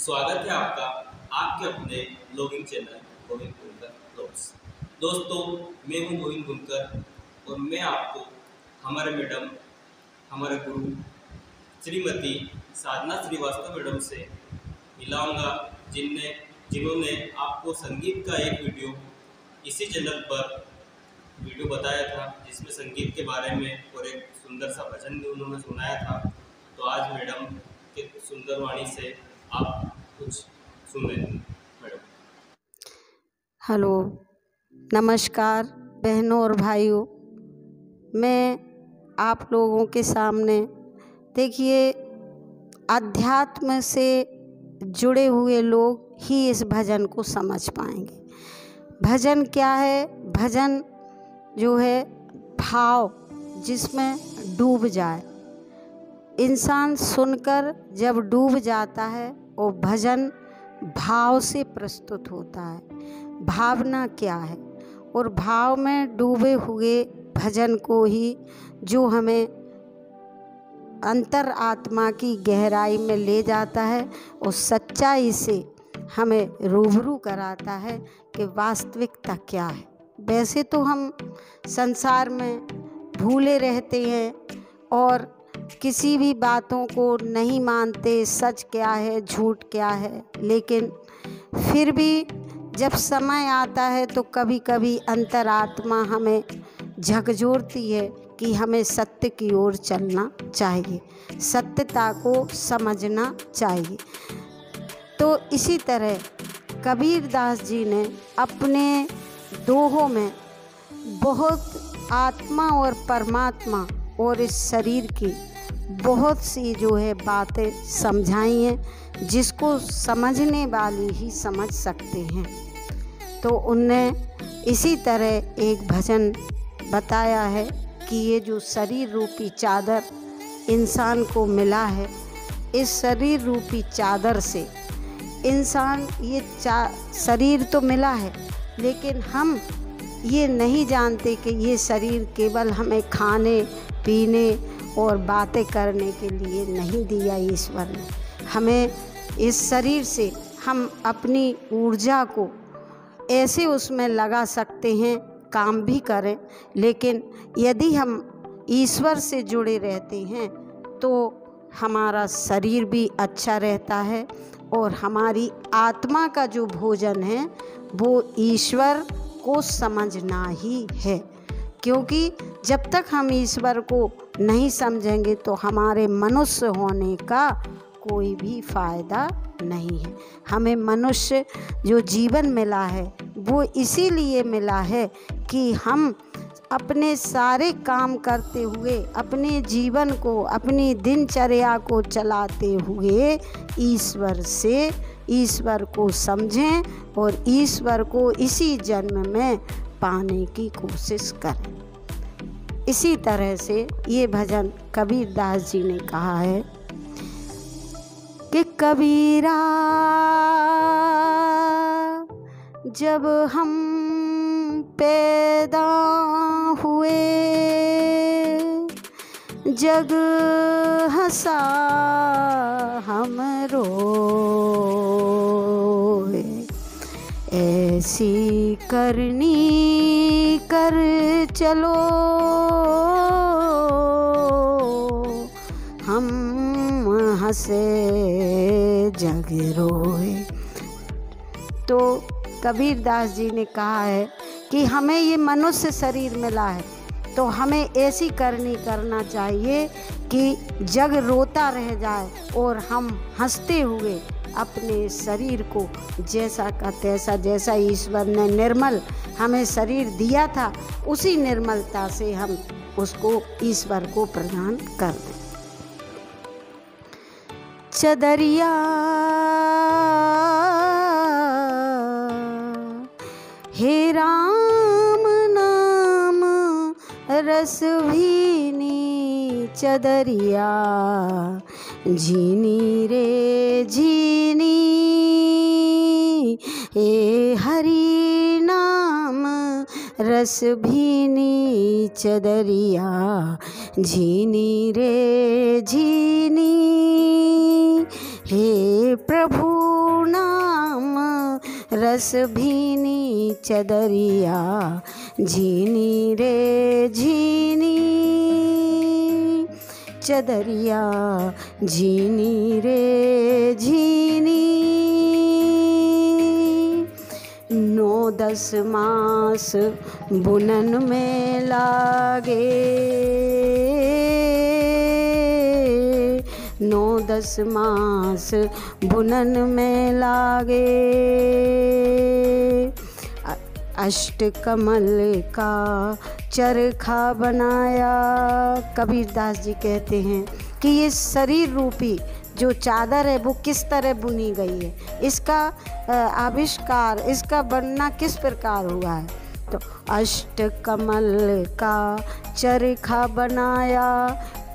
स्वागत है आपका आपके अपने ब्लॉगिंग चैनल गोविंद गुनकर ब्लॉग्स। दोस्तों, मैं हूं गोविंद गुनकर और मैं आपको हमारे मैडम, हमारे गुरु श्रीमती साधना श्रीवास्तव मैडम से मिलाऊंगा, जिन्होंने आपको संगीत का एक वीडियो इसी चैनल पर वीडियो बताया था, जिसमें संगीत के बारे में और एक सुंदर सा भजन भी उन्होंने सुनाया था। तो आज मैडम के सुंदर वाणी से आप कुछ सुने मैडम। हेलो, नमस्कार बहनों और भाइयों। मैं आप लोगों के सामने देखिए, अध्यात्म से जुड़े हुए लोग ही इस भजन को समझ पाएंगे। भजन क्या है? भजन जो है भाव, जिसमें डूब जाए इंसान। सुनकर जब डूब जाता है वो भजन भाव से प्रस्तुत होता है। भावना क्या है? और भाव में डूबे हुए भजन को ही जो हमें अंतर आत्मा की गहराई में ले जाता है, उस सच्चाई से हमें रूबरू कराता है कि वास्तविकता क्या है। वैसे तो हम संसार में भूले रहते हैं और किसी भी बातों को नहीं मानते, सच क्या है झूठ क्या है, लेकिन फिर भी जब समय आता है तो कभी कभी अंतरात्मा हमें झकझोरती है कि हमें सत्य की ओर चलना चाहिए, सत्यता को समझना चाहिए। तो इसी तरह कबीर दास जी ने अपने दोहों में बहुत आत्मा और परमात्मा और इस शरीर की बहुत सी जो है बातें समझाई हैं, जिसको समझने वाले ही समझ सकते हैं। तो उनने इसी तरह एक भजन बताया है कि ये जो शरीर रूपी चादर इंसान को मिला है, इस शरीर रूपी चादर से इंसान ये शरीर तो मिला है, लेकिन हम ये नहीं जानते कि ये शरीर केवल हमें खाने पीने और बातें करने के लिए नहीं दिया ईश्वर ने। हमें इस शरीर से हम अपनी ऊर्जा को ऐसे उसमें लगा सकते हैं, काम भी करें, लेकिन यदि हम ईश्वर से जुड़े रहते हैं तो हमारा शरीर भी अच्छा रहता है और हमारी आत्मा का जो भोजन है वो ईश्वर को समझना ही है। क्योंकि जब तक हम ईश्वर को नहीं समझेंगे तो हमारे मनुष्य होने का कोई भी फ़ायदा नहीं है। हमें मनुष्य जो जीवन मिला है वो इसीलिए मिला है कि हम अपने सारे काम करते हुए, अपने जीवन को, अपनी दिनचर्या को चलाते हुए ईश्वर को समझें और ईश्वर को इसी जन्म में पाने की कोशिश करें। इसी तरह से ये भजन कबीर दास जी ने कहा है कि कबीरा, जब हम पैदा हुए जग हंसा हम रोए, ऐसी करनी कर चलो हम हंसे जग रोए। तो कबीर दास जी ने कहा है कि हमें ये मनुष्य शरीर मिला है तो हमें ऐसी करनी करना चाहिए कि जग रोता रह जाए और हम हंसते हुए अपने शरीर को जैसा का तैसा, जैसा ईश्वर ने निर्मल हमें शरीर दिया था, उसी निर्मलता से हम उसको ईश्वर को प्रदान कर दें। चदरिया हे राम नाम रस भीनी, चदरिया झीनी रे झीनी, हे हरि नाम रस भीनी, चदरिया झीनी रे झीनी, हे प्रभु नाम रस भीनी चदरिया झीनी रे झीनी चदरिया झीनी रे झीनी 9-10 मास बुनन में लागे 9-10 मास बुनन में लागे अष्टकमल का चरखा बनाया। कबीरदास जी कहते हैं कि ये शरीर रूपी जो चादर है वो किस तरह बुनी गई है, इसका आविष्कार, इसका बनना किस प्रकार हुआ है। तो अष्टकमल का चरखा बनाया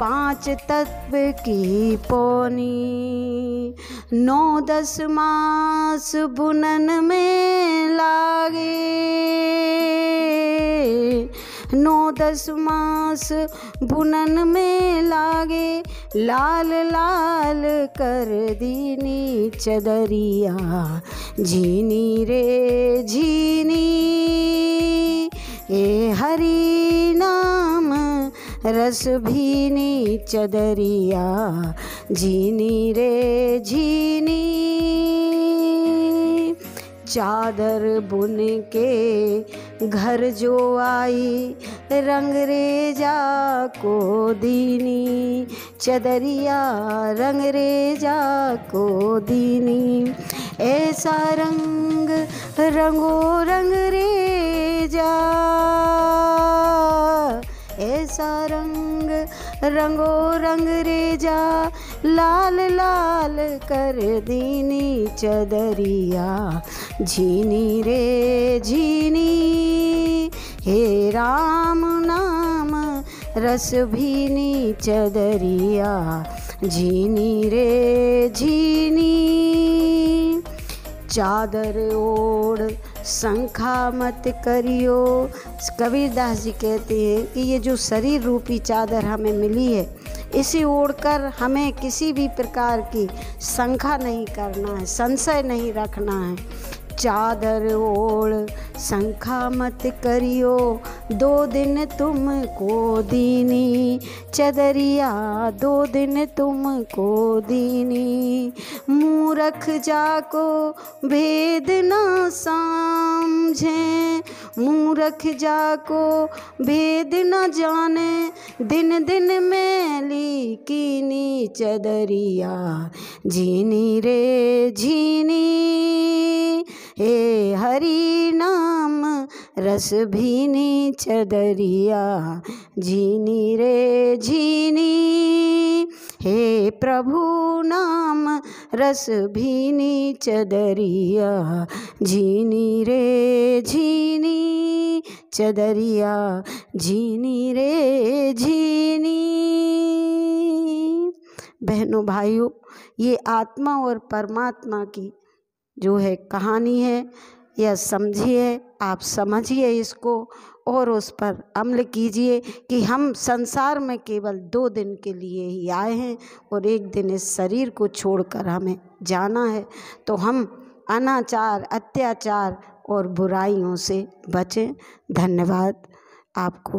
5 तत्व की पौनी 9-10 मास बुनन में लागे 9-10 मास बुनन में लागे लाल लाल कर दीनी चदरिया झीनी रे झीनी ए हरि नाम रस भीनी चदरिया झीनी रे झीनी चादर बुन के घर जो आई रंगरेजा को दीनी चदरिया रंगरेजा को दीनी ऐसा रंग रंगो रंगरेजा ऐसा रंग रंगो रंगरेजा लाल लाल कर दीनी चदरिया झीनी रे झीनी हे राम नाम रस भीनी चदरिया झीनी रे झीनी चादर ओढ़ शंखा मत करियो। कबीरदास जी कहते हैं कि ये जो शरीर रूपी चादर हमें मिली है इसे ओढ़कर हमें किसी भी प्रकार की शंका नहीं करना है, संशय नहीं रखना है। चादर ओढ़ शंखा मत करियो 2 दिन तुमको दीनी चदरिया 2 दिन तुमको दीनी मूर्ख जाको भेद न समझे मूर्ख जाको भेद न जाने दिन दिन मैली कीनी चदरिया झीनी रे झीनी हे हरि नाम रस भीनी चदरिया झीनी रे झीनी हे प्रभु नाम रस भीनी चदरिया झीनी रे झीनी चदरिया झीनी रे झीनी। बहनों भाइयों, ये आत्मा और परमात्मा की जो है कहानी है, यह समझिए, आप समझिए इसको और उस पर अमल कीजिए कि हम संसार में केवल 2 दिन के लिए ही आए हैं और एक दिन इस शरीर को छोड़कर हमें जाना है। तो हम अनाचार, अत्याचार और बुराइयों से बचें। धन्यवाद आपको।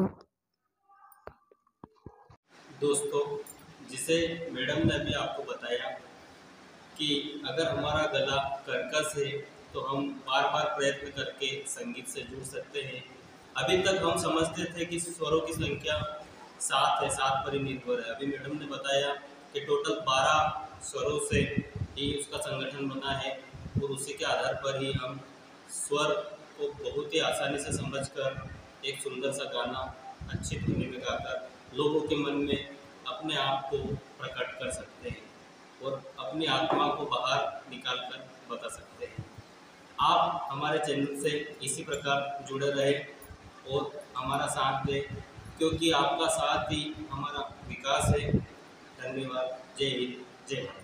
दोस्तों, जिसे मैडम ने अभी आपको बताया कि अगर हमारा गला कर्कश है तो हम बार बार प्रयत्न करके संगीत से जुड़ सकते हैं। अभी तक हम समझते थे कि स्वरों की संख्या 7 है, 7 पर ही निर्भर है। अभी मैडम ने बताया कि टोटल 12 स्वरों से ही उसका संगठन बना है और उसी के आधार पर ही हम स्वर को बहुत ही आसानी से समझकर एक सुंदर सा गाना अच्छी धुनी में गाकर लोगों के मन में अपने आप को प्रकट कर सकते हैं और अपनी आत्मा को बाहर निकाल कर बता सकते हैं। आप हमारे चैनल से इसी प्रकार जुड़े रहे और हमारा साथ दें, क्योंकि आपका साथ ही हमारा विकास है। धन्यवाद। जय हिंद, जय भारत।